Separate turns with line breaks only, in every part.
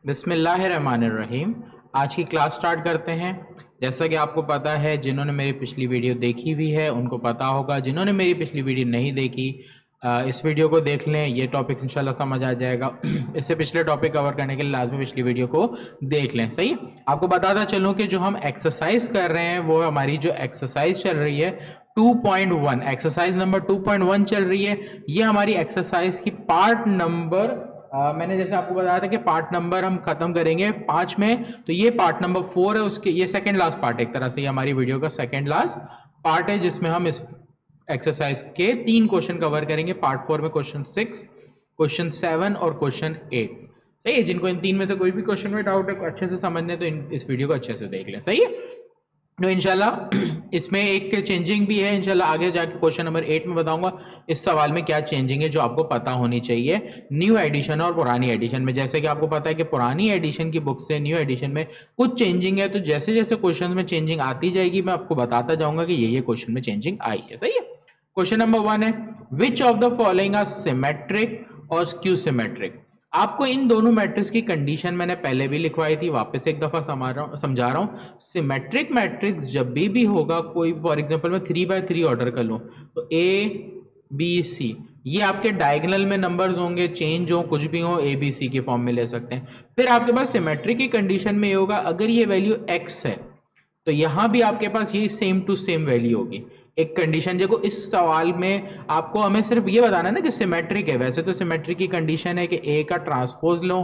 बिस्मिल्लाहिर्रहमानिर्रहीम। आज की क्लास स्टार्ट करते हैं। जैसा कि आपको पता है, जिन्होंने मेरी पिछली वीडियो देखी हुई है उनको पता होगा, जिन्होंने मेरी पिछली वीडियो नहीं देखी इस वीडियो को देख लें, ये टॉपिक इंशाल्लाह समझ आ जाएगा। इससे पिछले टॉपिक कवर करने के लिए लाजमी पिछली वीडियो को देख लें। सही है, आपको बताता चलूँ कि जो हम एक्सरसाइज कर रहे हैं वो हमारी जो एक्सरसाइज चल रही है 2.1, एक्सरसाइज नंबर 2.1 चल रही है। ये हमारी एक्सरसाइज की पार्ट नंबर मैंने जैसे आपको बताया था कि पार्ट नंबर हम खत्म करेंगे 5 में, तो ये पार्ट नंबर 4 है, उसके ये सेकंड लास्ट पार्ट, एक तरह से ये हमारी वीडियो का सेकंड लास्ट पार्ट है, जिसमें हम इस एक्सरसाइज के 3 क्वेश्चन कवर करेंगे। पार्ट 4 में क्वेश्चन 6, क्वेश्चन 7 और क्वेश्चन 8। सही है, जिनको इन 3 में से कोई भी क्वेश्चन में डाउट है अच्छे से समझने, तो इस वीडियो को अच्छे से देख लें। सही है, तो इंशाल्लाह इसमें एक चेंजिंग भी है। इंशाल्लाह आगे जाके क्वेश्चन नंबर 8 में बताऊंगा इस सवाल में क्या चेंजिंग है जो आपको पता होनी चाहिए न्यू एडिशन और पुरानी एडिशन में। जैसे कि आपको पता है कि पुरानी एडिशन की बुक से न्यू एडिशन में कुछ चेंजिंग है, तो जैसे जैसे क्वेश्चन में चेंजिंग आती जाएगी मैं आपको बताता जाऊंगा कि ये क्वेश्चन में चेंजिंग आई है। सही है, क्वेश्चन नंबर 1 है, which of the following are symmetric और स्क्यू सिमेट्रिक। आपको इन दोनों मैट्रिक्स की कंडीशन मैंने पहले भी लिखवाई थी, वापस एक दफा समझा रहा हूं। सिमेट्रिक मैट्रिक्स जब भी होगा, कोई फॉर एग्जांपल मैं 3x3 ऑर्डर कर लूं, तो ABC ये आपके डायगोनल में नंबर्स होंगे, चेंज हो कुछ भी हो ABC के फॉर्म में ले सकते हैं। फिर आपके पास सिमेट्रिक की कंडीशन में ये होगा, अगर ये वैल्यू x है तो यहां भी आपके पास यही सेम टू सेम वैल्यू होगी। एक कंडीशन देखो, इस सवाल में आपको हमें सिर्फ ये बताना है ना कि सिमेट्रिक है। वैसे तो सिमेट्रिक की कंडीशन है कि ए का ट्रांसपोज लो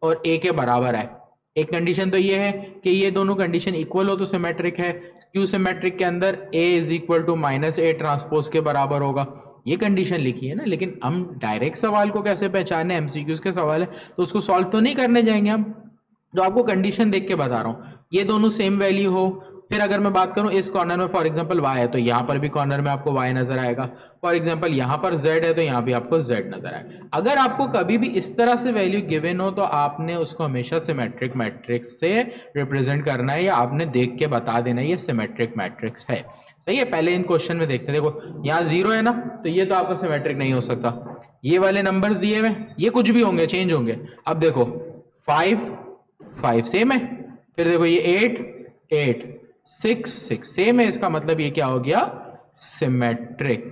और ए के बराबर है। एक कंडीशन तो ये है कि ये दोनों कंडीशन इक्वल हो तो सिमेट्रिक है। क्यू सिमेट्रिक के अंदर A is equal to -a transpose के बराबर होगा, ये कंडीशन लिखी है ना। लेकिन हम डायरेक्ट सवाल को कैसे पहचाने, एमसीक्यूज के सवाल है तो उसको सॉल्व तो नहीं करने जाएंगे हम, तो आपको कंडीशन देख के बता रहा हूं। ये दोनों सेम वैल्यू हो, फिर अगर मैं बात करूं इस कॉर्नर में फॉर एग्जांपल y है तो यहां पर भी कॉर्नर में आपको y नजर आएगा। फॉर एग्जांपल यहां पर z है तो यहां भी आपको z नजर आएगा। अगर आपको कभी भी इस तरह से वैल्यू गिवन हो तो आपने उसको हमेशा सिमेट्रिक मैट्रिक्स से रिप्रेजेंट करना है, या आपने देख के बता देना है ये सिमेट्रिक मैट्रिक्स है। सही है, पहले इन क्वेश्चन में देखते हैं। देखो यहाँ 0 है ना, तो ये तो आपका सिमेट्रिक नहीं हो सकता। ये वाले नंबर्स दिए हुए ये कुछ भी होंगे, चेंज होंगे। अब देखो 5 सेम है, फिर देखो ये 8 6 सेम है, इसका मतलब ये क्या हो गया, सिमेट्रिक।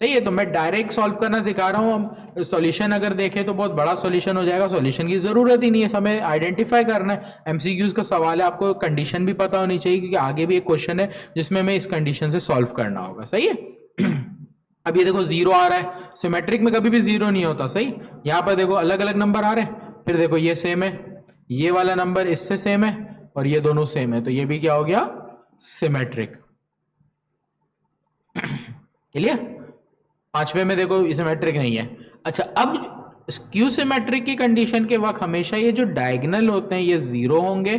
सही है, तो मैं डायरेक्ट सॉल्व करना सिखा रहा हूं। हम सॉल्यूशन अगर देखें तो बहुत बड़ा सॉल्यूशन हो जाएगा, सॉल्यूशन की जरूरत ही नहीं है, हमें आइडेंटिफाई करना है। एमसीक्यूज का सवाल है, आपको कंडीशन भी पता होनी चाहिए क्योंकि आगे भी एक क्वेश्चन है जिसमें हमें इस कंडीशन से सॉल्व करना होगा। सही है, अब ये देखो 0 आ रहा है, सिमेट्रिक में कभी भी 0 नहीं होता। सही, यहां पर देखो अलग अलग नंबर आ रहे हैं, फिर देखो ये सेम है, ये वाला नंबर इससे सेम है और ये दोनों सेम है, तो ये भी क्या हो गया, सिमेट्रिक। क्लियर, पांचवे में देखो सिमेट्रिक नहीं है। अच्छा, अब स्क्यू सिमेट्रिक की कंडीशन के वक्त हमेशा ये जो डायगोनल होते हैं ये 0 होंगे।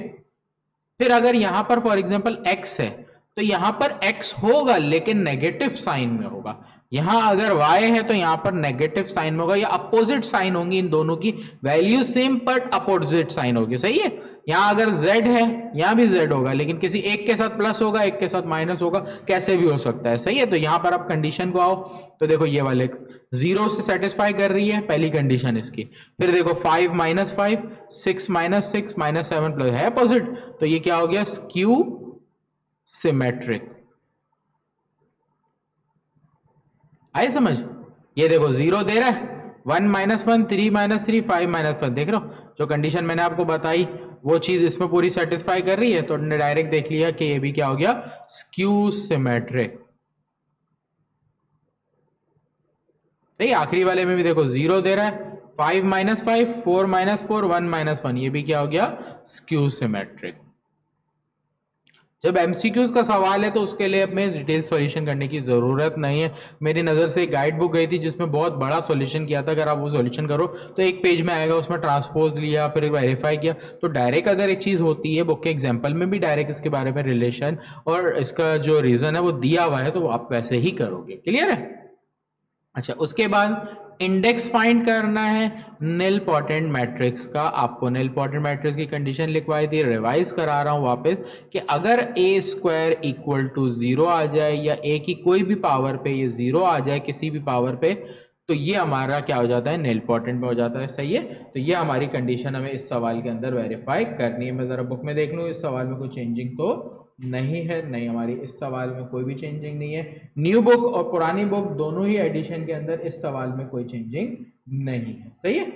फिर अगर यहां पर फॉर एग्जांपल x है तो यहां पर x होगा लेकिन नेगेटिव साइन में होगा। यहां अगर y है तो यहां पर नेगेटिव साइन में होगा, या अपोजिट साइन होंगी, इन दोनों की value same but opposite sign होगी। सही है, यहां अगर z है यहां भी z होगा, लेकिन किसी एक के साथ प्लस होगा एक के साथ माइनस होगा, कैसे भी हो सकता है। सही है, तो यहां पर आप कंडीशन को आओ तो देखो ये वाले 0 से सेटिस्फाई कर रही है पहली कंडीशन इसकी। फिर देखो 5 -5 6 -6 -7 प्लस है अपोजिट, तो ये क्या हो गया, स्क्यू सिमेट्रिक। आए समझ, ये देखो 0 दे रहा है, 1 -1 3 -3 5 -1, देख रहे हो जो कंडीशन मैंने आपको बताई वो चीज इसमें पूरी सेटिस्फाई कर रही है, तो हमने डायरेक्ट देख लिया कि ये भी क्या हो गया, स्क्यू सिमेट्रिक। सही, आखिरी वाले में भी देखो 0 दे रहा है, 5 -5 4 -4 1 -1, ये भी क्या हो गया, स्क्यू सिमेट्रिक। जब एमसीक्यूज का सवाल है तो उसके लिए हमें डिटेल सॉल्यूशन करने की जरूरत नहीं है। मेरी नजर से एक गाइड बुक गई थी जिसमें बहुत बड़ा सॉल्यूशन किया था, अगर आप वो सॉल्यूशन करो तो एक पेज में आएगा, उसमें ट्रांसपोज लिया फिर वेरीफाई किया। तो डायरेक्ट अगर एक चीज होती है बुक के एग्जाम्पल में भी डायरेक्ट इसके बारे में रिलेशन और इसका जो रीजन है वो दिया हुआ है, तो आप वैसे ही करोगे। क्लियर है। अच्छा, उसके बाद इंडेक्स फाइंड करना है निल पोटेंट मैट्रिक्स का। आपको निल पोटेंट मैट्रिक्स की कंडीशन लिखवाई थी, रिवाइज करा रहा हूं वापस, कि अगर a स्क्वायर इक्वल टू 0 आ जाए या a की कोई भी पावर पे ये 0 आ जाए किसी भी पावर पे, तो ये हमारा क्या हो जाता है, निलपोटेंट में हो जाता है। सही है, तो ये हमारी कंडीशन हमें इस सवाल के अंदर वेरीफाई करनी है। मैं जरा बुक में देख लूँ, इस सवाल में कोई चेंजिंग तो नहीं है, नहीं हमारी इस सवाल में कोई भी चेंजिंग नहीं है। न्यू बुक और पुरानी बुक दोनों ही एडिशन के अंदर इस सवाल में कोई चेंजिंग नहीं है। सही है,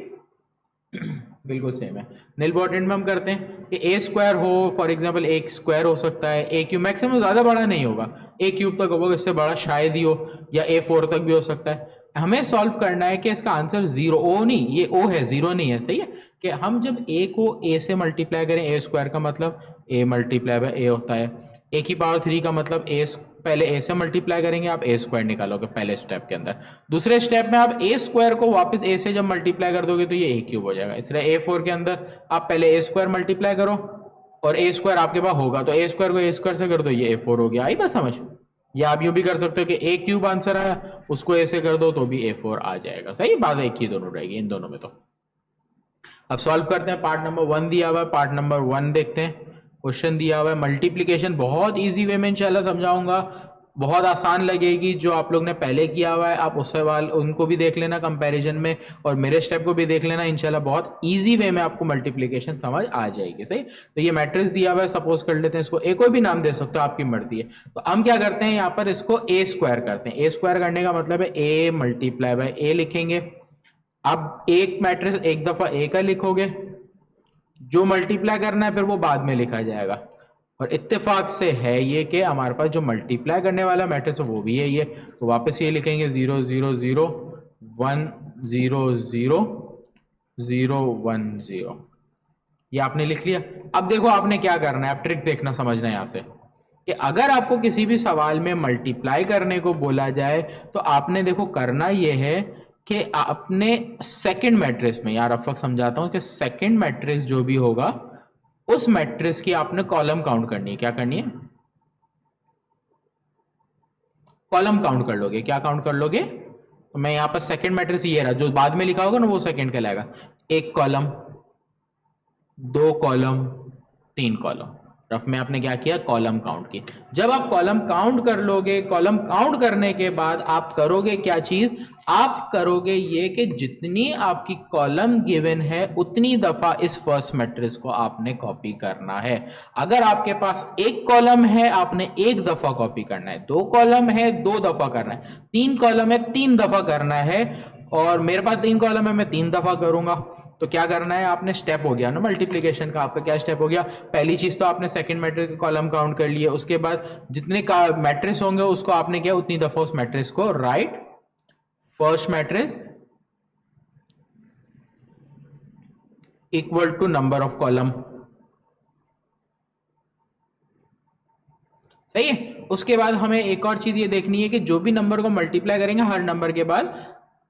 बिल्कुल सेम है। निलपोटेंट में हम करते हैं कि ए स्क्वायर हो, फॉर एग्जांपल एक स्क्वायर हो सकता है, ए क्यूब मैक्सिमम ज्यादा बड़ा नहीं होगा, ए क्यूब तक होगा, इससे बड़ा शायद ही हो, या ए फोर तक भी हो सकता है। हमें सॉल्व करना है कि इसका आंसर जीरो, ओ नहीं, ये ओ है, जीरो नहीं है। सही है, कि हम जब ए को ए से मल्टीप्लाई करें, ए स्क्वायर का मतलब ए मल्टीप्लाई बाय ए होता है, ए की पावर 3 का मतलब ए, पहले ए से मल्टीप्लाई करेंगे, आप ए स्क्वायर निकालोगे पहले स्टेप के अंदर। दूसरे स्टेप में आप ए स्क्वायर को वापस ए से जब मल्टीप्लाई कर दोगे तो ये ए क्यूब हो जाएगा। इसलिए ए फोर के अंदर आप पहले ए स्क्वायर मल्टीप्लाई करो और ए स्क्वायर आपके पास होगा, तो ए स्क्वायर को ए स्क्वायर से कर दो, ये ए फोर हो गया। आई बात समझ? या आप यूं भी कर सकते हो कि ए क्यूब आंसर आया, उसको ए से कर दो तो भी ए फोर आ जाएगा। सही बात है, एक ही दोनों रहेगी इन दोनों में। तो अब सॉल्व करते हैं। पार्ट नंबर 1 दिया हुआ है, पार्ट नंबर 1 देखते हैं। क्वेश्चन दिया हुआ है मल्टीप्लीकेशन, बहुत इजी वे में इंशाल्लाह समझाऊंगा, बहुत आसान लगेगी। जो आप लोग ने पहले किया हुआ है आप उस सवाल उनको भी देख लेना कंपैरिजन में, और मेरे स्टेप को भी देख लेना। इंशाल्लाह बहुत इजी वे में आपको मल्टीप्लीकेशन समझ आ जाएगी। सही, तो ये मैट्रिक्स दिया हुआ है, सपोज कर लेते हैं इसको, ए कोई भी नाम दे सकते हो, आपकी मर्जी है। तो हम क्या करते हैं, यहाँ पर इसको ए स्क्वायर करते हैं। ए स्क्वायर करने का मतलब है ए मल्टीप्लाई बाय ए लिखेंगे। अब एक मैट्रिक्स एक दफा ए का लिखोगे, जो मल्टीप्लाई करना है फिर वो बाद में लिखा जाएगा। और इत्तेफाक से है ये कि हमारे पास जो मल्टीप्लाई करने वाला मैट्रिक्स है वो भी है ये, तो वापस ये लिखेंगे 0 0 0 1 0 0 0 1 0। ये आपने लिख लिया। अब देखो आपने क्या करना है, आप ट्रिक देखना, समझना यहां से कि अगर आपको किसी भी सवाल में मल्टीप्लाई करने को बोला जाए तो आपने देखो करना यह है कि आपने सेकंड मैट्रिक्स में, यार अब तक समझाता हूं कि सेकंड मैट्रिक्स जो भी होगा उस मैट्रिक्स की आपने कॉलम काउंट करनी है। क्या करनी है? कॉलम काउंट कर लोगे। क्या काउंट कर लोगे? तो मैं यहां पर सेकंड मैट्रिक्स ये रहा, जो बाद में लिखा होगा ना वो सेकंड कहलाएगा। एक कॉलम, दो कॉलम, तीन कॉलम। रफ में आपने क्या किया, कॉलम काउंट की। जब आप कॉलम काउंट कर लोगे, कॉलम काउंट करने के बाद आप करोगे क्या चीज, आप करोगे ये कि जितनी आपकी कॉलम गिवन है उतनी दफा इस फर्स्ट मैट्रिक्स को आपने कॉपी करना है। अगर आपके पास एक कॉलम है आपने एक दफा कॉपी करना है, दो कॉलम है दो दफा करना है, तीन कॉलम है तीन दफा करना है, और मेरे पास तीन कॉलम है मैं तीन दफा करूंगा। तो क्या करना है, आपने स्टेप हो गया ना मल्टीप्लिकेशन का, आपका क्या स्टेप हो गया, पहली चीज तो आपने सेकंड मैट्रिक्स के कॉलम काउंट कर लिए, उसके बाद जितने मैट्रिक्स होंगे उसको आपने किया उतनी दफा उस मैट्रिक्स को right. First matrix equal to number of column. सही है। उसके बाद हमें एक और चीज ये देखनी है कि जो भी नंबर को मल्टीप्लाई करेंगे हर नंबर के बाद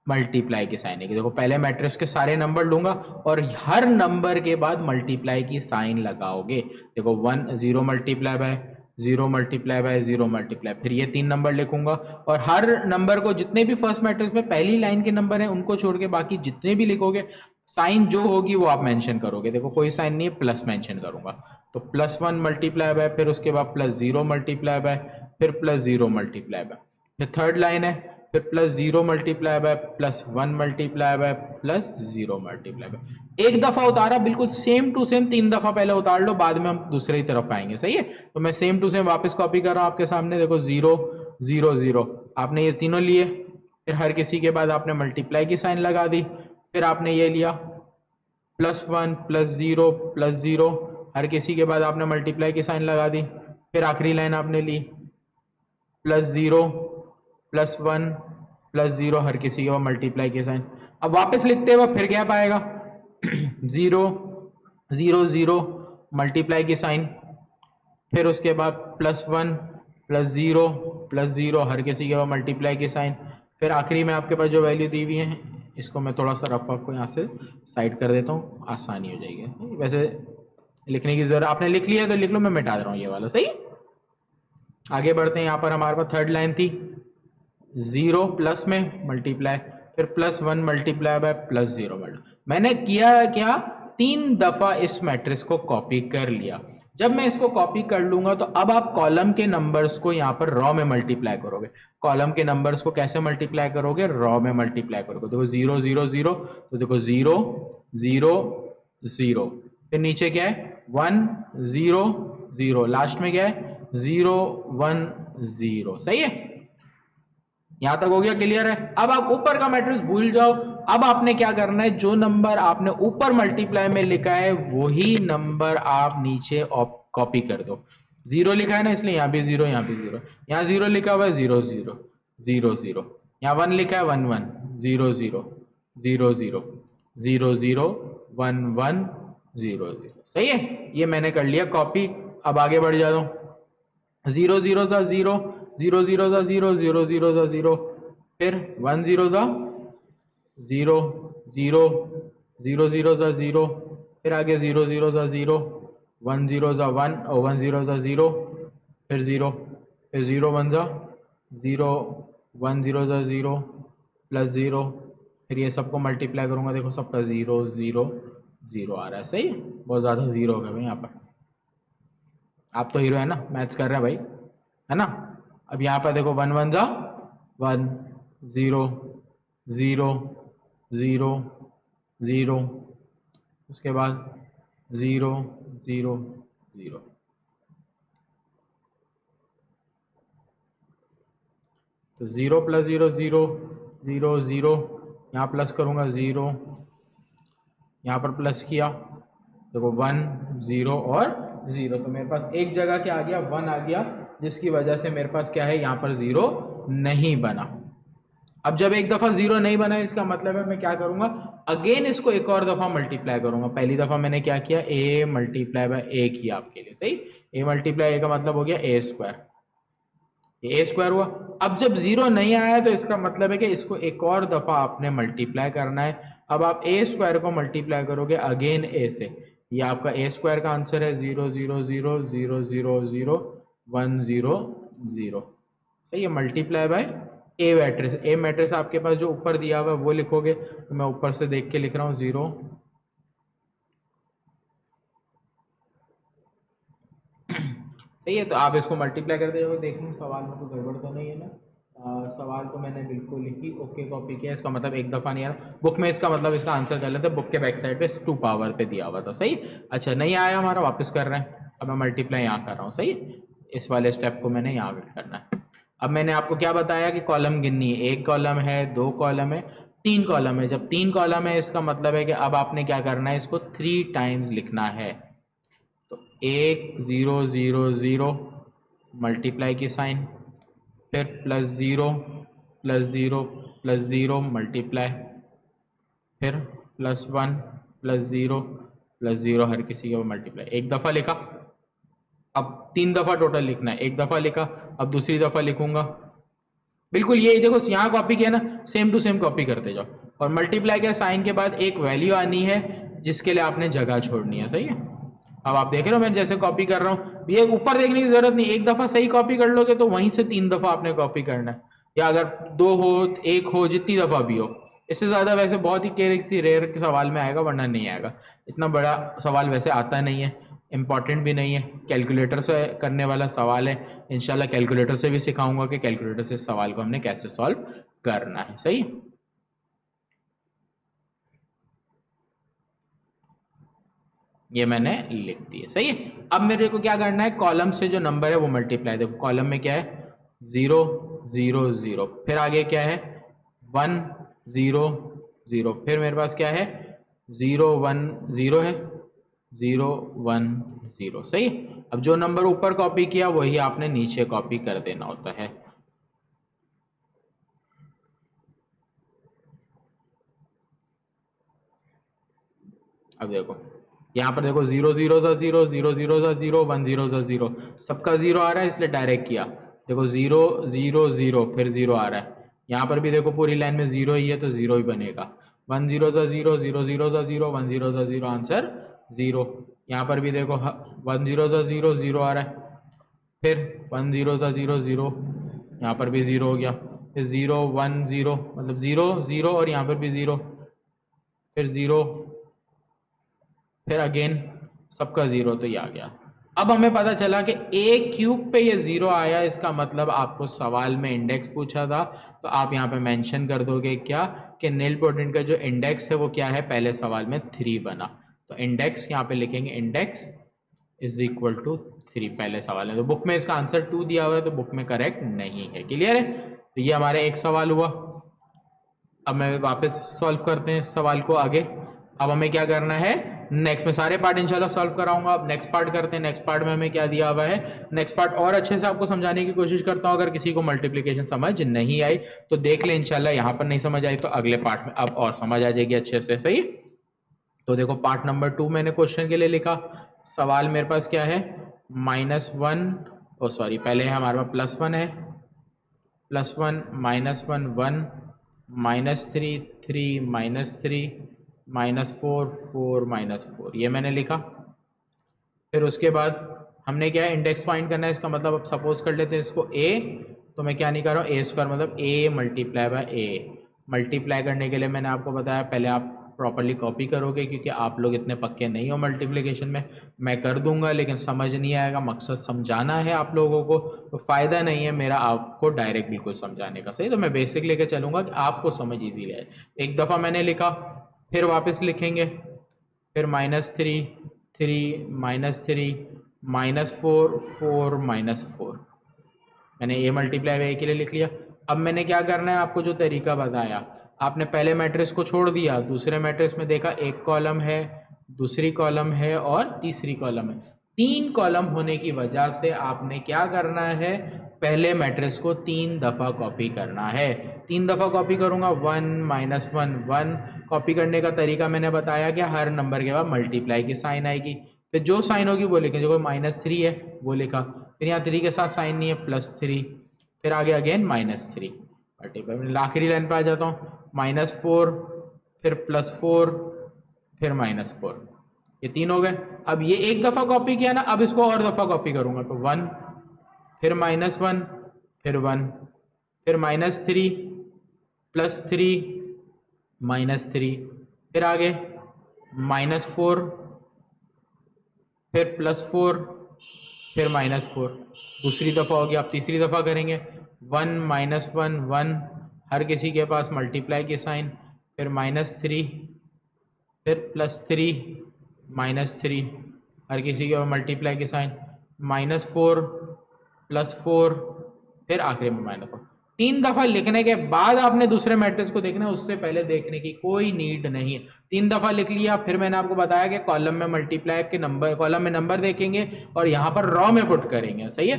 मल्टीप्लाई की साइन है। कि देखो पहले मैट्रिक्स के सारे नंबर लूंगा और हर नंबर के बाद मल्टीप्लाई की साइन लगाओगे। देखो 1 0 multiply by 0 multiply by 0 multiply, फिर ये तीन नंबर लिखूंगा और हर नंबर को जितने भी फर्स्ट मैट्रिक्स में पहली लाइन के नंबर हैं उनको छोड़ के बाकी जितने भी लिखोगे साइन जो होगी वो आप मेंशन करोगे। देखो कोई साइन नहीं है, प्लस मेंशन करूंगा। तो +1 मल्टीप्लाई बाय, फिर उसके बाद +0 मल्टीप्लाई बाय, फिर +0 मल्टीप्लाई बाय, फिर थर्ड लाइन है, फिर +0 multiply by, +1 multiply by, +0 multiply by. एक दफा उतारा, बिल्कुल सेम टू सेम तीन दफा पहले उतार लो, बाद में हम दूसरे ही तरफ आएंगे। सही है। तो मैं सेम टू सेम वापस कॉपी कर रहा हूं आपके सामने। देखो 0 0 0 आपने ये तीनों लिए, फिर हर किसी के बाद आपने मल्टीप्लाई की साइन लगा दी, फिर आपने ये लिया +1 +0 +0, हर किसी के बाद आपने मल्टीप्लाई की साइन लगा दी, फिर आखिरी लाइन आपने ली +0 +1 +0, हर किसी के बाद मल्टीप्लाई की साइन। अब वापस लिखते हुए फिर क्या पाएगा 0 0 0 मल्टीप्लाई की साइन, फिर उसके बाद +1 +0 +0, हर किसी के बाद मल्टीप्लाई की साइन, फिर आखिरी में आपके पास जो वैल्यू दी हुई है, इसको मैं थोड़ा सा रफ आपको यहाँ से साइड कर देता हूँ, आसानी हो जाएगी। वैसे लिखने की जरूरत, आपने लिख लिया तो लिख लो, मैं मिटा दे रहा हूँ ये वाला। सही। आगे बढ़ते हैं। यहाँ पर हमारे पास थर्ड लाइन थी 0 प्लस में मल्टीप्लाई, फिर +1 मल्टीप्लाई बाय +0 मल्टीप्लाई। मैंने किया क्या, तीन दफा इस मैट्रिक्स को कॉपी कर लिया। जब मैं इसको कॉपी कर लूंगा तो अब आप कॉलम के नंबर्स को यहाँ पर रॉ में मल्टीप्लाई करोगे। कॉलम के नंबर्स को कैसे मल्टीप्लाई करोगे? रॉ में मल्टीप्लाई करोगे। देखो 0 0 0, तो देखो 0 0 0, फिर नीचे क्या है 1 0 0, लास्ट में क्या है 0 1 0। सही है, यहां तक हो गया, क्लियर है। अब आप ऊपर का मैट्रिक्स भूल जाओ। अब आपने क्या करना है, जो नंबर आपने ऊपर मल्टीप्लाई में लिखा है वही नंबर आप नीचे कॉपी कर दो। 0 लिखा है ना, इसलिए यहां भी 0, यहां भी 0, यहां 0 लिखा हुआ है 0 0 0 0, यहां 1 लिखा है 1 1 0 0 0 0 0 0 1 1 0 0। सही है, ये मैंने कर लिया कॉपी। अब आगे बढ़ जाता हूं। 0 0 था 0, 0 0 था 0, 0 0 था 0, फिर 1 0 था 0 0, 0 0 था 0, फिर आगे 0 0 था 0, 1 0 था 1 और 1 0 था 0, फिर 0, फिर 0 1 था 0, 1 0 था 0 प्लस 0, फिर ये सबको मल्टीप्लाई करूंगा, देखो सबका 0 0 0 आ रहा है। सही है, बहुत ज़्यादा 0 हो गया भाई यहाँ पर। आप तो हीरो है ना, मैथ्स कर रहे हैं भाई, है ना। अब यहाँ पर देखो 1 1 जा 1 0 0 0 0, उसके बाद 0 0 0, तो 0 प्लस 0 0 0 0, यहाँ प्लस करूँगा 0, यहाँ पर प्लस किया, देखो 1 0 और 0, तो मेरे पास एक जगह क्या आ गया 1 आ गया, जिसकी वजह से मेरे पास क्या है यहाँ पर 0 नहीं बना। अब जब एक दफा 0 नहीं बना, इसका मतलब है मैं क्या करूंगा, अगेन इसको एक और दफा मल्टीप्लाई करूंगा। पहली दफा मैंने क्या किया, a मल्टीप्लाई बाय a किया आपके लिए। सही, a मल्टीप्लाई a का मतलब हो गया a स्क्वायर, ये a स्क्वायर हुआ। अब जब 0 नहीं आया तो इसका मतलब है कि इसको एक और दफा आपने मल्टीप्लाई करना है। अब आप a स्क्वायर को मल्टीप्लाई करोगे अगेन a से, ये आपका a स्क्वायर का आंसर है 0 0 0 0 0 0 1 0 0। सही है, multiply by A matrix. A matrix आपके पास जो ऊपर दिया हुआ है वो लिखोगे, तो मैं ऊपर से देख के लिख रहा हूँ 0 सही है, तो आप इसको मल्टीप्लाई कर दे, देखूँ सवाल में कोई गड़बड़ तो नहीं है ना। सवाल तो मैंने बिल्कुल लिखी, ओके कॉपी किया, इसका मतलब एक दफ़ा नहीं आया बुक में, इसका मतलब इसका आंसर गलत है, बुक के बैक साइड पे 2 पावर पे दिया हुआ था। सही, अच्छा नहीं आया हमारा, वापस कर रहे हैं। अब मैं मल्टीप्लाई यहाँ कर रहा हूँ। सही, इस वाले स्टेप को मैंने यहाँ पे करना है। अब मैंने आपको क्या बताया कि कॉलम गिननी है, एक कॉलम है, 2 कॉलम है, 3 कॉलम है। जब 3 कॉलम है इसका मतलब है कि अब आपने क्या करना है, इसको 3 टाइम्स लिखना है। तो 1 0 0 0 मल्टीप्लाई की साइन, फिर प्लस 0 प्लस 0 प्लस 0 मल्टीप्लाई, फिर प्लस 1 प्लस 0 प्लस 0, हर किसी के मल्टीप्लाई। एक दफ़ा लिखा, अब 3 दफ़ा टोटल लिखना है। एक दफ़ा लिखा, अब दूसरी दफ़ा लिखूंगा, बिल्कुल ये देखो यहाँ कॉपी किया ना, सेम टू सेम कॉपी करते जाओ। और मल्टीप्लाई के साइन के बाद एक वैल्यू आनी है जिसके लिए आपने जगह छोड़नी है। सही है, अब आप देख रहे हो मैं जैसे कॉपी कर रहा हूँ, ये ऊपर देखने की जरूरत नहीं, एक दफा सही कॉपी कर लोगे तो वहीं से 3 दफा आपने कॉपी करना है, या अगर 2 हो 1 हो, जितनी दफा भी हो। इससे ज्यादा वैसे बहुत ही किसी रेयर सवाल में आएगा, वरना नहीं आएगा। इतना बड़ा सवाल वैसे आता नहीं है, इंपॉर्टेंट भी नहीं है, कैलकुलेटर से करने वाला सवाल है। इंशाल्लाह कैलकुलेटर से भी सिखाऊंगा कि कैलकुलेटर से इस सवाल को हमने कैसे सॉल्व करना है। सही, ये मैंने लिख दिया। सही है, अब मेरे को क्या करना है, कॉलम से जो नंबर है वो मल्टीप्लाई। देखो कॉलम में क्या है 0 0 0, फिर आगे क्या है 1 0 0, फिर मेरे पास क्या है 0 1 0 है, 0 1 0। सही, अब जो नंबर ऊपर कॉपी किया वही आपने नीचे कॉपी कर देना होता है। अब देखो यहाँ पर देखो 0 0 था 0, 0 0 था 0, 1 0 था 0, सबका 0 आ रहा है इसलिए डायरेक्ट किया। देखो 0 0 0 फिर 0 आ रहा है, यहाँ पर भी देखो पूरी लाइन में 0 ही है तो 0 ही बनेगा। 1 0 था 0, 0 0 था 0, 1 0 था 0, आंसर 0। यहाँ पर भी देखो 1 0 था 0, 0 आ रहा है, फिर 1 0 था 0 0, यहाँ पर भी 0 हो गया, फिर 0 1 0 मतलब 0 0 और यहाँ पर भी 0, फिर 0, फिर अगेन सबका 0, तो ये आ गया। अब हमें पता चला कि a क्यूब पे ये 0 आया, इसका मतलब आपको सवाल में इंडेक्स पूछा था, तो आप यहाँ पे मेंशन कर दोगे क्या कि नील पोटेंट का जो इंडेक्स है वो क्या है, पहले सवाल में 3 बना, तो इंडेक्स यहाँ पे लिखेंगे इंडेक्स इज इक्वल टू 3 पहले सवाल है। तो बुक में इसका आंसर 2 दिया हुआ है, तो बुक में करेक्ट नहीं है। क्लियर है? तो ये हमारा एक सवाल हुआ। अब मैं वापस सॉल्व करते हैं इस सवाल को आगे। अब हमें क्या करना है, नेक्स्ट में सारे पार्ट इंशाल्लाह सॉल्व कराऊंगा। अब नेक्स्ट पार्ट करते हैं। नेक्स्ट पार्ट में हमें क्या दिया हुआ है, नेक्स्ट पार्ट और अच्छे से आपको समझाने की कोशिश करता हूं। अगर किसी को मल्टीप्लिकेशन समझ नहीं आई तो देख ले, इंशाल्लाह यहाँ पर नहीं समझ आई तो अगले पार्ट में अब और समझ आ जाएगी अच्छे से। सही? तो देखो पार्ट नंबर 2 मैंने क्वेश्चन के लिए लिखा। सवाल मेरे पास क्या है, -1, ओ सॉरी पहले हमारे पास +1 है, +1 -1 1 -3 3 -3 -4 4 -4, ये मैंने लिखा। फिर उसके बाद हमने क्या है, इंडेक्स फाइंड करना है। इसका मतलब अब सपोज कर लेते हैं इसको a, तो मैं क्या नहीं कर रहा हूँ, a² मतलब a multiply by a। Multiply करने के लिए मैंने आपको बताया पहले आप प्रॉपरली कॉपी करोगे, क्योंकि आप लोग इतने पक्के नहीं हो मल्टीप्लिकेशन में। मैं कर दूंगा लेकिन समझ नहीं आएगा, मकसद समझाना है आप लोगों को, तो फायदा नहीं है मेरा आपको डायरेक्ट बिल्कुल समझाने का। सही? तो मैं बेसिक लेके चलूंगा कि आपको समझ इजीली आए। एक दफ़ा मैंने लिखा, फिर वापस लिखेंगे, फिर -3 3 -3 -4 4 -4, मैंने a मल्टीप्लाई बाई a के लिए लिख लिया। अब मैंने क्या करना है, आपको जो तरीका बताया, आपने पहले मैट्रिक्स को छोड़ दिया, दूसरे मैट्रिक्स में देखा एक कॉलम है, दूसरी कॉलम है और तीसरी कॉलम है। 3 कॉलम होने की वजह से आपने क्या करना है, पहले मैट्रिक्स को 3 दफ़ा कॉपी करना है। 3 दफ़ा कॉपी करूंगा, 1 -1 1। कॉपी करने का तरीका मैंने बताया कि हर नंबर के बाद मल्टीप्लाई की साइन आएगी, फिर जो साइन होगी वो लिखें। जो -3 है वो लिखा, फिर यहाँ 3 के साथ साइन नहीं है, +3, फिर आगे अगेन -3 मल्टीप्लाई। आखिरी लाइन पे आ जाता हूँ, -4 फिर +4 फिर -4, ये 3 हो गए। अब ये एक दफ़ा कॉपी किया ना, अब इसको और दफ़ा कॉपी करूंगा, तो 1 फिर -1 फिर 1 फिर -3 +3 -3, फिर आगे -4 फिर +4 फिर -4, दूसरी दफ़ा हो गया। अब तीसरी दफ़ा करेंगे, 1 -1 1, हर किसी के पास मल्टीप्लाई की साइन, फिर -3 फिर +3 -3, हर किसी के पास मल्टीप्लाई की साइन, -4 +4 फिर आखिरी में -4। 3 दफ़ा लिखने के बाद आपने दूसरे मैट्रिक्स को देखना है, उससे पहले देखने की कोई नीड नहीं है। 3 दफ़ा लिख लिया, फिर मैंने आपको बताया कि कॉलम में मल्टीप्लाई के नंबर, कॉलम में नंबर देखेंगे और यहाँ पर रॉ में पुट करेंगे। सही है?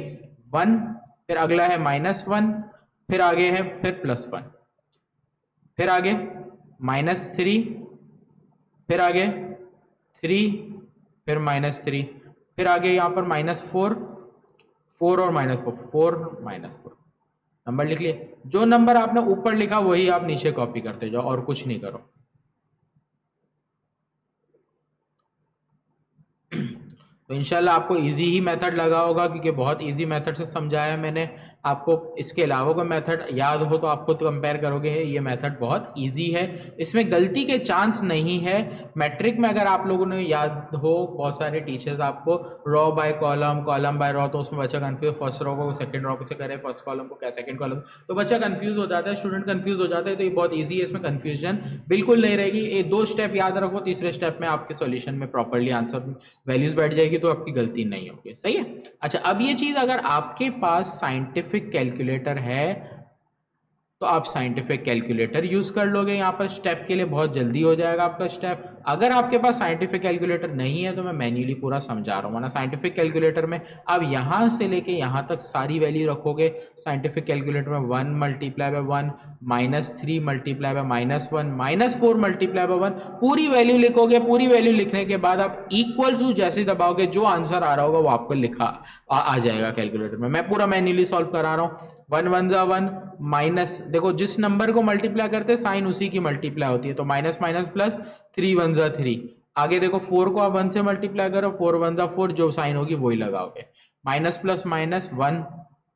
1, फिर अगला है -1, फिर आगे है फिर +1, फिर आगे -3, फिर आगे 3, फिर -3, फिर आगे यहाँ पर -4 4 और -4 4 -4, नंबर लिख लिए। जो नंबर आपने ऊपर लिखा वही आप नीचे कॉपी करते जाओ और कुछ नहीं करो। तो इंशाल्लाह आपको इजी ही मेथड लगा होगा, क्योंकि बहुत इजी मेथड से समझाया मैंने आपको। इसके अलावा कोई मेथड याद हो तो आप खुद कंपेयर करोगे, ये मेथड बहुत इजी है, इसमें गलती के चांस नहीं है। मैट्रिक में अगर आप लोगों ने याद हो, बहुत सारे टीचर्स आपको raw by column, column by raw, तो उसमें बच्चा कंफ्यूज, फर्स्ट रॉ को सेकंड रॉ से करे, फर्स्ट कॉलम को क्या सेकंड कॉलम, तो बच्चा कंफ्यूज हो जाता है, स्टूडेंट कंफ्यूज हो जाता है। तो ये बहुत ईजी है, इसमें कंफ्यूजन बिल्कुल नहीं रहेगी। ये 2 स्टेप याद रखो, तीसरे स्टेप में आपके सॉल्यूशन में प्रॉपर्ली आंसर वैल्यूज बैठ जाएगी, तो आपकी गलती नहीं होगी। सही है? अच्छा, अब ये चीज अगर आपके पास साइंटिफिक कैलकुलेटर है तो आप साइंटिफिक कैलकुलेटर यूज कर लोगे, यहाँ पर स्टेप के लिए बहुत जल्दी हो जाएगा आपका स्टेप। अगर आपके पास साइंटिफिक कैलकुलेटर नहीं है तो मैं मैन्युअली पूरा समझा रहा हूँ, वरना साइंटिफिक कैलकुलेटर में आप यहाँ से लेके यहाँ तक सारी वैल्यू रखोगे। साइंटिफिक कैलकुलेटर में 1 multiply by 1, -3 multiply by -1, -4 multiply by 1, पूरी वैल्यू लिखोगे। पूरी वैल्यू लिखने के बाद आप इक्वल टू जैसे दबाओगे, जो आंसर आ रहा होगा वो आपको लिखा आ जाएगा कैलकुलेटर में। मैं पूरा मैन्युअली सॉल्व करा रहा हूँ। 1 1 जा 1, माइनस, देखो जिस नंबर को मल्टीप्लाई करते हैं साइन उसी की मल्टीप्लाई होती है, तो माइनस माइनस प्लस, 3 1 जा 3। आगे देखो 4 को आप 1 से मल्टीप्लाई करो, 4 1 जा 4, जो साइन होगी वही लगाओगे। माइनस प्लस माइनस 1,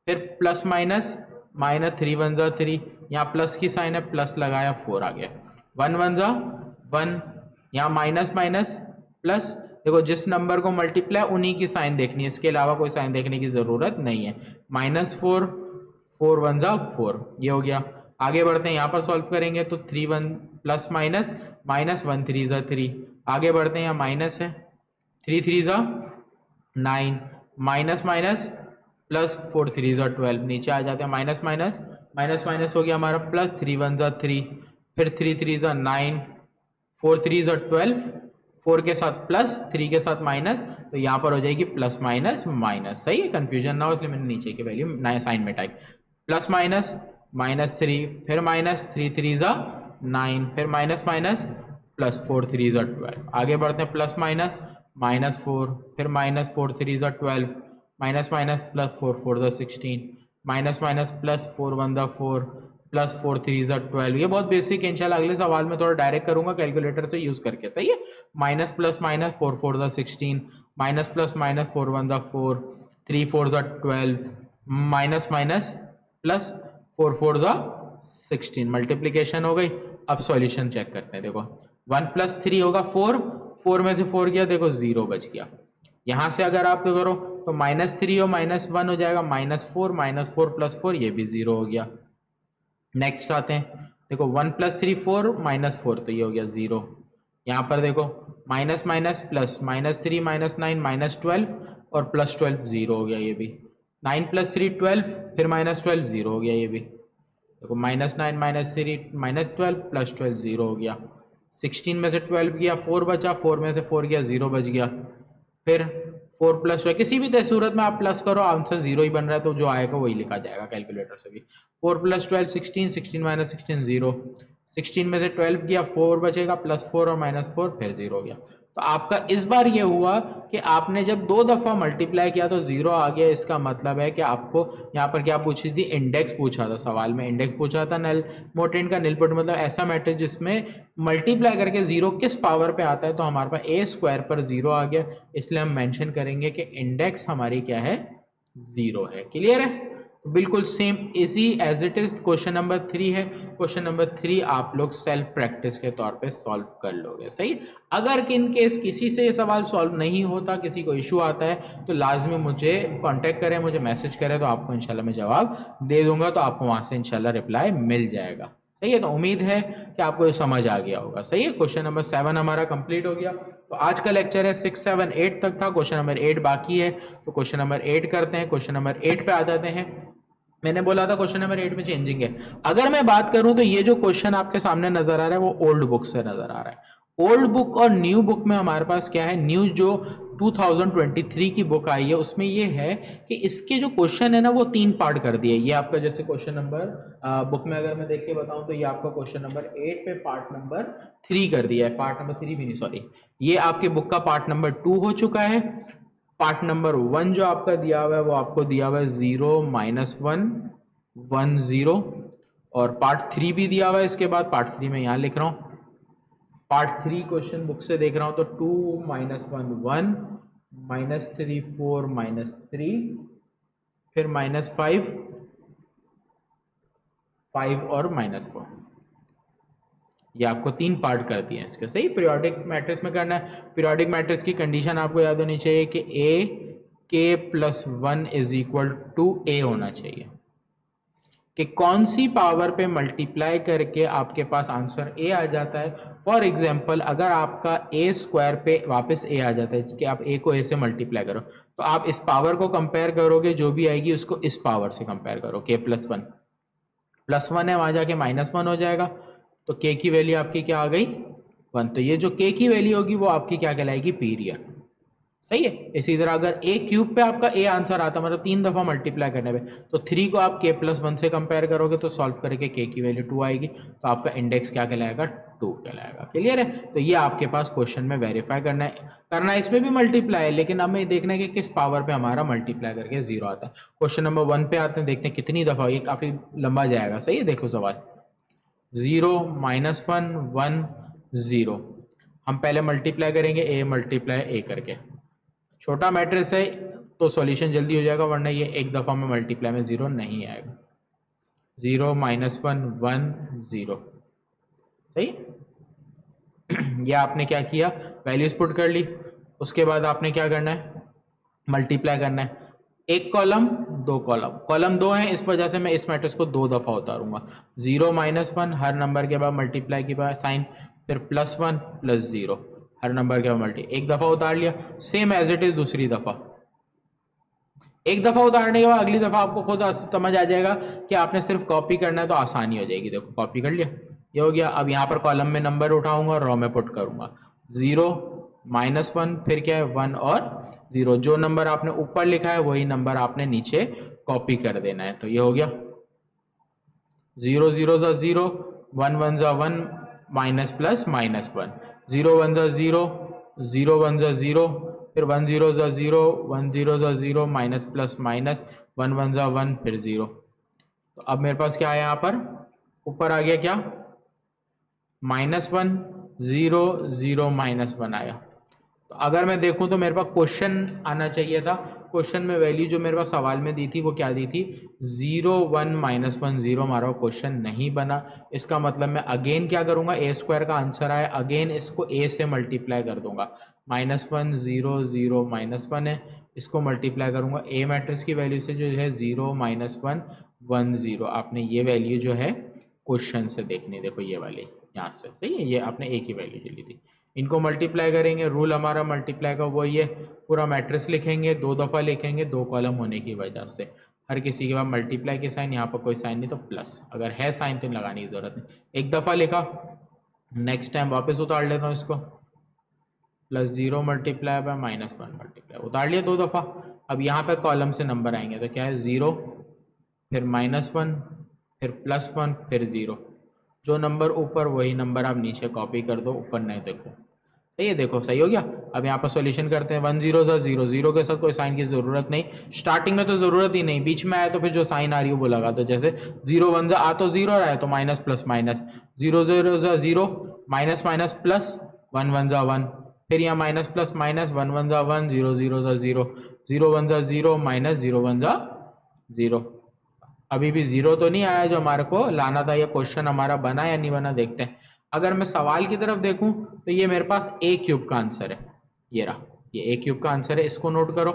फिर प्लस माइनस -3 1 जा 3, यहाँ प्लस की साइन है, प्लस लगाया 4 आ गया। 1 1 जा 1, यहाँ माइनस माइनस प्लस, देखो जिस नंबर को मल्टीप्लाई उन्हीं की साइन देखनी है, इसके अलावा कोई साइन देखने की जरूरत नहीं है। -4, 4 1 जा 4, ये हो गया। आगे बढ़ते हैं, यहाँ पर सॉल्व करेंगे तो 3 1 प्लस माइनस, -1 3 जा 3। आगे बढ़ते हैं, यहाँ माइनस है, 3 3 जा 9, माइनस माइनस प्लस 4 3 जा 12, नीचे आ जाते हैं, माइनस माइनस माइनस माइनस हो गया हमारा प्लस, 3 1 जा 3, फिर 3 3 जा 9, 4 3 जा 12, 4 के साथ प्लस, 3 के साथ माइनस, तो यहाँ पर हो जाएगी प्लस माइनस माइनस। सही है, कंफ्यूजन ना हो इसलिए मैंने नीचे की वैल्यू नया साइन में टाइप, प्लस माइनस -3, फिर माइनस 3 3 जा 9, फिर माइनस माइनस प्लस 4 3 जा 12। आगे बढ़ते हैं, प्लस माइनस -4, फिर -4 3 जा 12, माइनस माइनस प्लस 4 4 जा 16, माइनस माइनस प्लस 4 1 जा 4, प्लस 4 3 जा 12। ये बहुत बेसिक है, इंशाल्लाह अगले सवाल में थोड़ा डायरेक्ट करूंगा कैलकुलेटर से यूज करके। सही है, माइनस प्लस माइनस 4 4 जा 16, माइनस प्लस माइनस 4 1 जा 4, 3 4 जा 12, माइनस माइनस प्लस 4 4 जा 16, मल्टीप्लीकेशन हो गई। अब सॉल्यूशन चेक करते हैं, देखो 1 + 3 होगा 4, 4 में से 4 गया, देखो 0 बच गया। यहां से अगर आप करो तो -3 और -1 हो जाएगा, -4 प्लस 4, ये भी 0 हो गया। नेक्स्ट आते हैं, देखो 1 + 3 4, -4, तो ये हो गया 0। यहाँ पर देखो माइनस माइनस प्लस, -3 -9 -12 और +12, 0 हो गया ये भी। 9 + 3 12, फिर -12, 0 हो गया ये भी। देखो -9 -3 -12 +12, 0 हो गया। 16 में से 12 गया, 4 बचा, 4 में से 4 गया, 0 बच गया। फिर 4 + 12, किसी भी सूरत में आप प्लस करो आंसर 0 ही बन रहा है, तो जो आएगा वही लिखा जाएगा कैलकुलेटर से भी। 4 + 12 16, 16 - 16 0, 16 में से 12 गया, 4 बचेगा, +4 और -4, फिर 0 हो गया। तो आपका इस बार ये हुआ कि आपने जब 2 दफा मल्टीप्लाई किया तो 0 आ गया। इसका मतलब है कि आपको यहाँ पर क्या पूछी थी, इंडेक्स पूछा था सवाल में, इंडेक्स पूछा था नल मोटेंट का। निल पुट मतलब ऐसा मैट्रिक्स जिसमें मल्टीप्लाई करके 0 किस पावर पे आता है, तो हमारे पास a² पर 0 आ गया, इसलिए हम मेंशन करेंगे कि इंडेक्स हमारी क्या है, 0 है। क्लियर है, बिल्कुल same easy as it is question number 3 है। क्वेश्चन नंबर 3 आप लोग सेल्फ प्रैक्टिस के तौर पे सॉल्व कर लोगे। सही, अगर इन केस किसी से ये सवाल सॉल्व नहीं होता, किसी को इशू आता है, तो लाजमी मुझे कांटेक्ट करें, मुझे मैसेज करें, तो आपको इंशाल्लाह मैं जवाब दे दूंगा, तो आपको वहां से इंशाल्लाह रिप्लाई मिल जाएगा। सही है, तो उम्मीद है कि आपको ये समझ आ गया होगा। सही है, क्वेश्चन नंबर 7 हमारा कंप्लीट हो गया। तो आज का लेक्चर है 6 7 8 तक था, क्वेश्चन नंबर 8 बाकी है, तो क्वेश्चन नंबर 8 करते हैं। क्वेश्चन नंबर 8 पे आ जाते हैं। मैंने बोला था क्वेश्चन नंबर 8 में चेंजिंग है। अगर मैं बात करूं तो ये जो क्वेश्चन आपके सामने नजर आ रहा है वो ओल्ड बुक से नजर आ रहा है। ओल्ड बुक और न्यू बुक में हमारे पास क्या है, न्यू जो 2023 की बुक आई है उसमें ये है कि इसके जो क्वेश्चन है ना वो 3 पार्ट कर दिए। ये आपका जैसे क्वेश्चन नंबर बुक में अगर मैं देख के बताऊं तो ये आपका क्वेश्चन नंबर 8 पे पार्ट नंबर 3 कर दिया है। पार्ट नंबर 3 भी नहीं, सॉरी, ये आपके बुक का पार्ट नंबर 2 हो चुका है। पार्ट नंबर 1 जो आपका दिया हुआ है वो आपको दिया हुआ है 0 -1 1 0, और पार्ट 3 भी दिया हुआ है। इसके बाद पार्ट 3 में यहाँ लिख रहा हूँ, पार्ट 3 क्वेश्चन बुक से देख रहा हूँ तो 2 -1 1, -3 4 -3, फिर -5 5 और -4। ये आपको 3 पार्ट कर दिए हैं इसके। सही, पीरियोडिक मैट्रिक्स में करना है। पीरियोडिक मैट्रिक्स की कंडीशन आपको याद होनी चाहिए कि ak+1 = a होना चाहिए, कि कौन सी पावर पे मल्टीप्लाई करके आपके पास आंसर a आ जाता है। फॉर एग्जांपल अगर आपका a² पे वापस a आ जाता है कि आप a को a से मल्टीप्लाई करो, तो आप इस पावर को कंपेयर करोगे, जो भी आएगी उसको इस पावर से कंपेयर करो, k+1 +1 है, वहां जाके -1 हो जाएगा, तो k की वैल्यू आपकी क्या आ गई, 1। तो ये जो k की वैल्यू होगी वो आपकी क्या कहलाएगी, पीरियड। सही है। इसी तरह अगर a³ पे आपका a आंसर आता, मतलब 3 दफा मल्टीप्लाई करने पे, तो 3 को आप k+1 से कंपेयर करोगे तो सॉल्व करके k की वैल्यू 2 आएगी, तो आपका इंडेक्स क्या कहलाएगा, 2 कहलाएगा। क्लियर है, तो ये आपके पास क्वेश्चन में वेरीफाई करना है इसमें भी मल्टीप्लाई है, लेकिन हमें देखना है कि किस पावर पे हमारा मल्टीप्लाई करके 0 आता है। क्वेश्चन नंबर 1 पे आते हैं, देखते हैं कितनी दफा, ये काफी लंबा जाएगा। सही है, देखो सवाल 0 -1 1 0, हम पहले मल्टीप्लाई करेंगे a × a करके। छोटा मैट्रिक्स है तो सॉल्यूशन जल्दी हो जाएगा, वरना ये एक दफा में मल्टीप्लाई में 0 नहीं आएगा। 0 -1 1 0। सही, ये आपने क्या किया, वैल्यूज पुट कर ली। उसके बाद आपने क्या करना है, मल्टीप्लाई करना है। एक कॉलम दो कॉलम, कॉलम दो है इस वजह से मैं इस मैट्रिक्स को दो दफा उतारूंगा। 0 -1 हर नंबर के बाद मल्टीप्लाई के बाद साइन, फिर +1 +0 हर नंबर के बाद मल्टी, एक दफा उतार लिया। सेम एज इट इज दूसरी दफा, एक दफा उतारने के बाद अगली दफा आपको खुद समझ आ जाएगा कि आपने सिर्फ कॉपी करना है तो आसानी हो जाएगी। देखो कॉपी कर लिया, ये हो गया। अब यहाँ पर कॉलम में नंबर उठाऊंगा और रो में पुट करूंगा। 0 -1 फिर क्या है 1 और 0, जो नंबर आपने ऊपर लिखा है वही नंबर आपने नीचे कॉपी कर देना है। तो ये हो गया 0 0 0, 1 1 1 माइनस प्लस -1, 0 1 0, 0 1 0, फिर 1 0 0, 1 0 0 माइनस प्लस माइनस, 1 1 1 फिर 0। तो अब मेरे पास क्या है यहाँ पर, ऊपर आ गया क्या -1 0 0 -1 आया। तो अगर मैं देखूं तो मेरे पास क्वेश्चन आना चाहिए था। क्वेश्चन में वैल्यू जो मेरे पास सवाल में दी थी वो क्या दी थी, 0 1 -1 0 हमारा क्वेश्चन नहीं बना। इसका मतलब मैं अगेन क्या करूंगा, ए स्क्वायर का आंसर आया, अगेन इसको ए से मल्टीप्लाई कर दूंगा। -1 0 0 -1 है, इसको मल्टीप्लाई करूंगा ए मैट्रिक्स की वैल्यू से जो है 0 -1 1 0। आपने ये वैल्यू जो है क्वेश्चन से देखनी, देखो ये वाली यहाँ से, सही है, ये आपने ए की वैल्यू जो ली थी। इनको मल्टीप्लाई करेंगे, रूल हमारा मल्टीप्लाई का वही है, पूरा मैट्रिक्स लिखेंगे, दो दफ़ा लिखेंगे, दो कॉलम होने की वजह से। हर किसी के बाद मल्टीप्लाई के साइन, यहाँ पर कोई साइन नहीं तो प्लस, अगर है साइन तो लगाने की जरूरत नहीं। एक दफ़ा लिखा, नेक्स्ट टाइम वापस उतार लेता हूँ इसको, +0 मल्टीप्लाई बाय -1 मल्टीप्लाई, उतार लिया दो दफ़ा। अब यहाँ पे कॉलम से नंबर आएंगे तो क्या है 0, फिर -1, फिर +1, फिर 0। जो नंबर ऊपर वही नंबर आप नीचे कॉपी कर दो, ऊपर नहीं देखो। सही है, देखो सही हो गया। अब यहाँ पर सॉल्यूशन करते हैं। 1 0 0 0 के साथ कोई साइन की जरूरत नहीं, स्टार्टिंग में तो जरूरत ही नहीं, बीच में आया तो फिर जो साइन आ रही है वो लगा दो। जैसे 0 1 आ तो 0 रहा है तो minus plus minus, 0 0 0 minus minus plus, 1 1 1, फिर यहाँ माइनस प्लस माइनस, 1 1 1 0 0 0, 0 1 0 माइनस 0 1 0। अभी भी 0 तो नहीं आया जो हमारे को लाना था, ये क्वेश्चन हमारा बना या नहीं बना देखते हैं। अगर मैं सवाल की तरफ देखूं तो ये मेरे पास a क्यूब का आंसर है, ये रहा, ये a क्यूब का आंसर है, इसको नोट करो।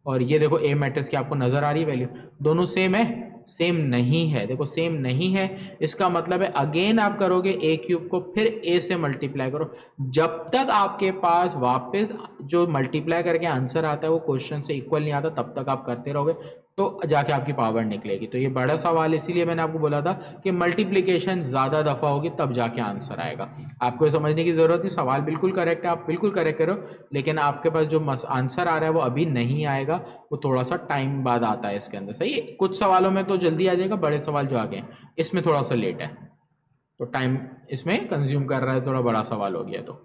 और ये देखो a मैट्रिक्स की आपको नजर आ रही है वैल्यू, दोनों सेम है, सेम नहीं है, देखो सेम नहीं है, इसका मतलब है अगेन आप करोगे a क्यूब को फिर a से मल्टीप्लाई करो। जब तक आपके पास वापस जो मल्टीप्लाई करके आंसर आता है वो क्वेश्चन से इक्वल नहीं आता, तब तक आप करते रहोगे तो जाके आपकी पावर निकलेगी। तो ये बड़ा सवाल, इसीलिए मैंने आपको बोला था कि मल्टीप्लिकेशन ज्यादा दफा होगी तब जाके आंसर आएगा। आपको ये समझने की जरूरत नहीं, सवाल बिल्कुल करेक्ट है, आप बिल्कुल करेक्ट करो, लेकिन आपके पास जो आंसर आ रहा है वो अभी नहीं आएगा, वो थोड़ा सा टाइम बाद आता है इसके अंदर। सही है, कुछ सवालों में तो जल्दी आ जाएगा, बड़े सवाल जो आ गए इसमें थोड़ा सा लेट है, तो टाइम इसमें कंज्यूम कर रहा है, थोड़ा बड़ा सवाल हो गया। तो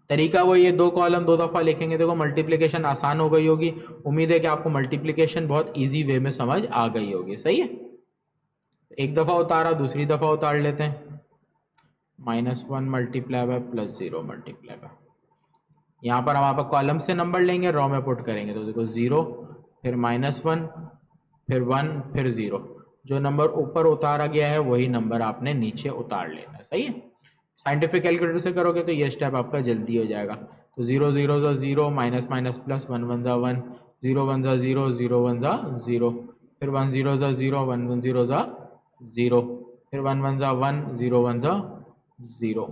तरीका वो ये, दो कॉलम दो दफा लिखेंगे, देखो मल्टीप्लिकेशन आसान हो गई होगी। उम्मीद है कि आपको मल्टीप्लिकेशन बहुत इजी वे में समझ आ गई होगी। सही है, एक दफा उतारा, दूसरी दफा उतार लेते हैं। -1 मल्टीप्लाई बाय +0 मल्टीप्लाई बाय, यहाँ पर हम आप कॉलम से नंबर लेंगे, रो में पुट करेंगे तो देखो 0, फिर -1, फिर 1, फिर 0। जो नंबर ऊपर उतारा गया है वही नंबर आपने नीचे उतार लेना है। सही है, साइंटिफिक कैलकुलेटर से करोगे तो ये स्टेप आपका जल्दी हो जाएगा। तो 0 0 0 माइनस माइनस प्लस, 1 1 1, 0 1 0 0 1 0, फिर 1 0 0 1 1 0 0, फिर 1 1 1 0 1 0,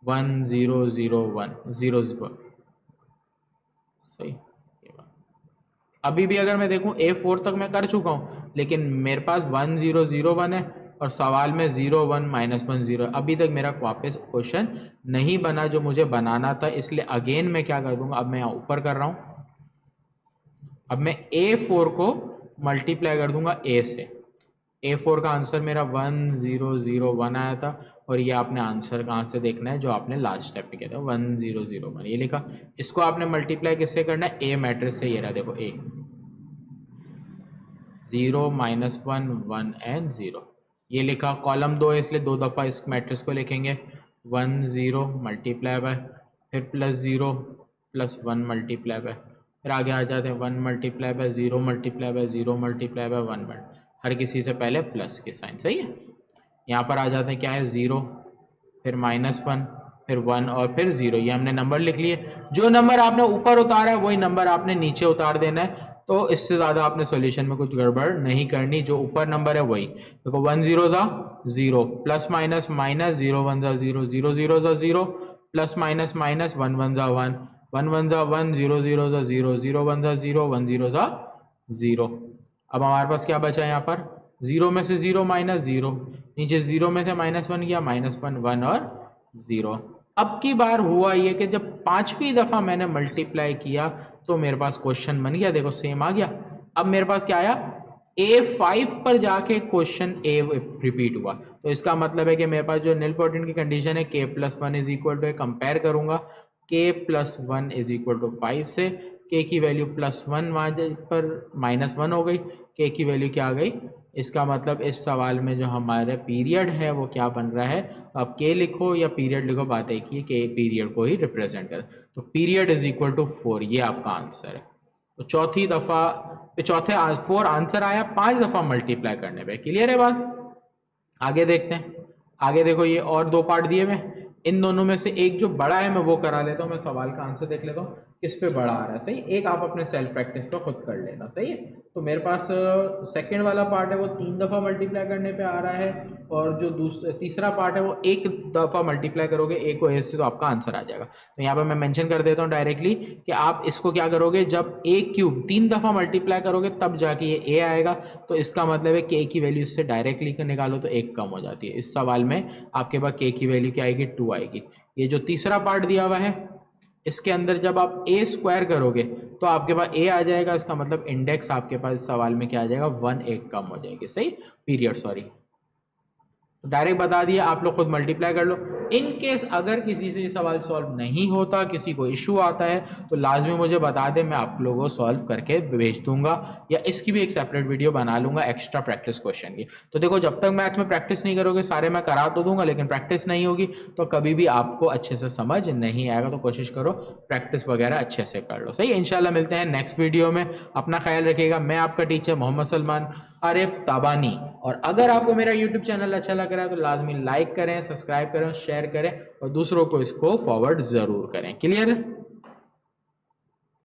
1 0 0 1 0 0। सही, अभी भी अगर मैं देखूं A4 तक मैं कर चुका हूं, लेकिन मेरे पास 1 0 0 1 है और सवाल में 0 1 -1 0, अभी तक मेरा वापस क्वेश्चन नहीं बना जो मुझे बनाना था। इसलिए अगेन मैं क्या कर दूंगा, अब मैं यहाँ ऊपर कर रहा हूं, अब मैं A4 को मल्टीप्लाई कर दूंगा A से। A4 का आंसर मेरा 1 0 0 1 आया था, और ये आपने आंसर कहाँ से देखना है जो आपने लास्ट स्टेप पे किया था, 1 0 0 1, ये लिखा। इसको आपने मल्टीप्लाई किससे करना है, A मैट्रिक्स से, ये रहा देखो A, 0 -1 1 एंड 0, ये लिखा। कॉलम 2 है इसलिए दो दफ़ा इस मैट्रिक्स को लिखेंगे, 1 0 मल्टीप्लाई बाय, फिर +0 +1 मल्टीप्लाई बाय, फिर आगे आ जाते हैं 1 multiply by 0 multiply by 0 multiply by 1 हर किसी से पहले प्लस के साइन। सही है, यहाँ पर आ जाते हैं क्या है 0, फिर -1, फिर 1 और फिर 0, ये हमने नंबर लिख लिए। जो नंबर आपने ऊपर उतारा है वही नंबर आपने नीचे उतार देना है, तो इससे ज़्यादा आपने सॉल्यूशन में कुछ गड़बड़ नहीं करनी, जो ऊपर नंबर है वही। देखो 1 0 ज़ा 0, प्लस माइनस माइनस, 0 1 ज़ा 0, 0 0 ज़ा 0, प्लस माइनस माइनस, 1 1 ज़ा 1, 1 1 ज़ा 1, 0 0 ज़ा 0, 0 1 ज़ा 0, 1 0 ज़ा 0। अब हमारे पास क्या बचा यहाँ पर, 0 में से 0 माइनस 0, नीचे 0 में से -1 गया, -1 1 और 0। अब की बार हुआ ये कि जब पांचवी दफा मैंने मल्टीप्लाई किया तो मेरे पास क्वेश्चन बन गया, देखो सेम आ गया। अब मेरे पास क्या आया, A5 पर जाके क्वेश्चन A रिपीट हुआ, तो इसका मतलब है कि मेरे पास जो निल पोर्टेंट की कंडीशन है k + 1 is equal to, compare करूंगा k + 1 इज इक्वल टू 5 से, k की वैल्यू +1 वहां पर -1 हो गई, k की वैल्यू क्या आ गई। इसका मतलब इस सवाल में जो हमारा पीरियड है वो क्या बन रहा है, तो आप के लिखो या पीरियड लिखो, बात एक ही है कि पीरियड को ही रिप्रेजेंट कर, तो पीरियड इज इक्वल टू 4, ये आपका आंसर है। तो चौथी दफा चौथे 4 आंसर आया 5 दफा मल्टीप्लाई करने पे। क्लियर है बात, आगे देखते हैं। आगे देखो ये और दो पार्ट दिए हुए, इन दोनों में से एक जो बड़ा है मैं वो करा लेता हूँ, मैं सवाल का आंसर देख लेता हूँ किस पे बड़ा आ रहा है। सही, एक आप अपने सेल्फ प्रैक्टिस पे खुद कर लेना। सही है, तो मेरे पास सेकंड वाला पार्ट है वो 3 दफा मल्टीप्लाई करने पे आ रहा है, और जो तीसरा पार्ट है वो एक दफा मल्टीप्लाई करोगे ए को ए से, तो आपका आंसर आ जाएगा। तो यहाँ पे मैं मेंशन कर देता हूँ डायरेक्टली कि आप इसको क्या करोगे, जब ए क्यूब 3 दफा मल्टीप्लाई करोगे तब जाके ये ए आएगा, तो इसका मतलब है कि ए की वैल्यू इससे डायरेक्टली निकालो तो 1 कम हो जाती है। इस सवाल में आपके पास के की वैल्यू क्या आएगी, 2 आएगी। ये जो तीसरा पार्ट दिया हुआ है इसके अंदर जब आप ए स्क्वायर करोगे तो आपके पास ए आ जाएगा, इसका मतलब इंडेक्स आपके पास सवाल में क्या आ जाएगा, 1 1 कम हो जाएगी। सही, पीरियड सॉरी, तो डायरेक्ट बता दिया, आप लोग खुद मल्टीप्लाई कर लो। इन केस अगर किसी से ये सवाल सॉल्व नहीं होता, किसी को इशू आता है, तो लाजमी मुझे बता दे, मैं आप लोगों को सॉल्व करके भेज दूंगा, या इसकी भी एक सेपरेट वीडियो बना लूंगा एक्स्ट्रा प्रैक्टिस क्वेश्चन की। तो देखो जब तक मैथ में प्रैक्टिस नहीं करोगे, सारे मैं करा तो दूंगा लेकिन प्रैक्टिस नहीं होगी तो कभी भी आपको अच्छे से समझ नहीं आएगा। तो कोशिश करो प्रैक्टिस वगैरह अच्छे से कर लो। सही, इंशाल्लाह मिलते हैं नेक्स्ट वीडियो में। अपना ख्याल रखिएगा। मैं आपका टीचर मोहम्मद सलमान आरिफ ताबानी, और अगर आपको मेरा यूट्यूब चैनल अच्छा लग रहा है तो लाजमी लाइक करें, सब्सक्राइब करें, शेयर करें और दूसरों को इसको फॉरवर्ड जरूर करें। क्लियर?